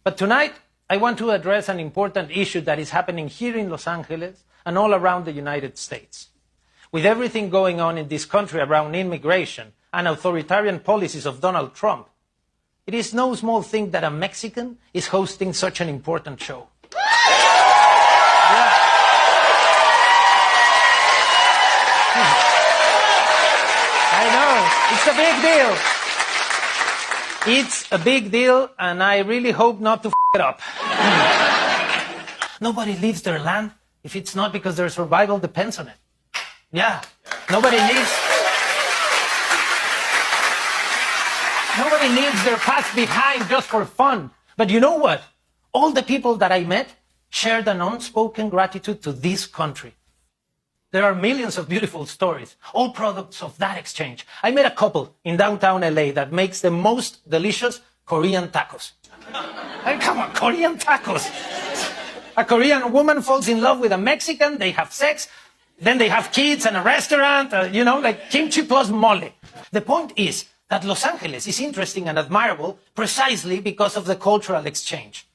But tonight, I want to address an important issue that is happening here in Los Angeles and all around the United States. With everything going on in this country around immigration and authoritarian policies of Donald Trump, it is no small thing that a Mexican is hosting such an important show. I know, it's a big deal. It's a big deal, and I really hope not to f*** it up. Nobody leaves their land if it's not because their survival depends on it. Yeah, nobody leaves their past behind just for fun. But you know what? All the people that I met shared an unspoken gratitude to this country. There are millions of beautiful stories, all products of that exchange. I met a couple in downtown LA that makes the most delicious Korean tacos. Hey, come on, Korean tacos. A Korean woman falls in love with a Mexican, they have sex, then they have kids and a restaurant, like kimchi plus mole. The point is that Los Angeles is interesting and admirable precisely because of the cultural exchange.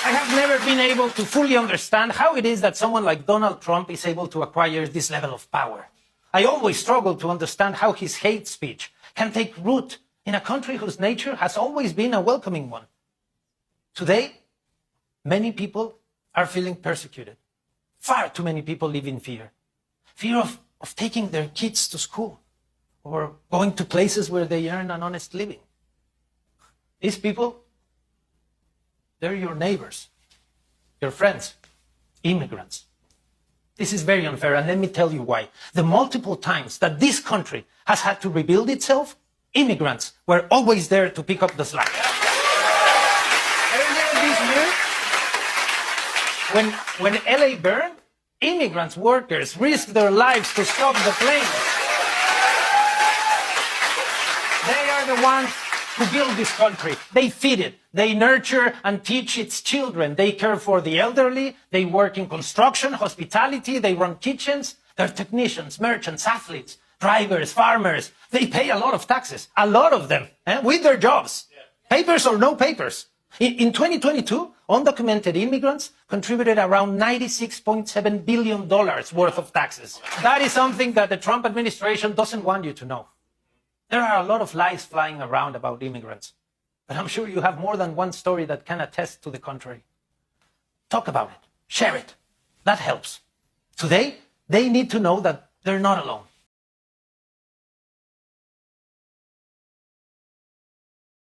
I have never been able to fully understand how it is that someone like Donald Trump is able to acquire this level of power. I always struggle to understand how his hate speech can take root in a country whose nature has always been a welcoming one. Today, many people are feeling persecuted. Far too many people live in fear. Fear of taking their kids to school or going to places where they earn an honest living. These people, they're your neighbors, your friends, immigrants. This is very unfair, and let me tell you why. The multiple times that this country has had to rebuild itself, immigrants were always there to pick up the slack. Earlier this year, when LA burned, immigrants, workers risked their lives to stop the flames. They are the ones who build this country. They feed it. They nurture and teach its children. They care for the elderly. They work in construction, hospitality. They run kitchens. They're technicians, merchants, athletes, drivers, farmers. They pay a lot of taxes, a lot of them, with their jobs. Papers or no papers. In 2022, undocumented immigrants contributed around $96.7 billion worth of taxes. That is something that the Trump administration doesn't want you to know. There are a lot of lies flying around about immigrants, but I'm sure you have more than one story that can attest to the contrary. Talk about it. Share it. That helps. Today, they need to know that they're not alone.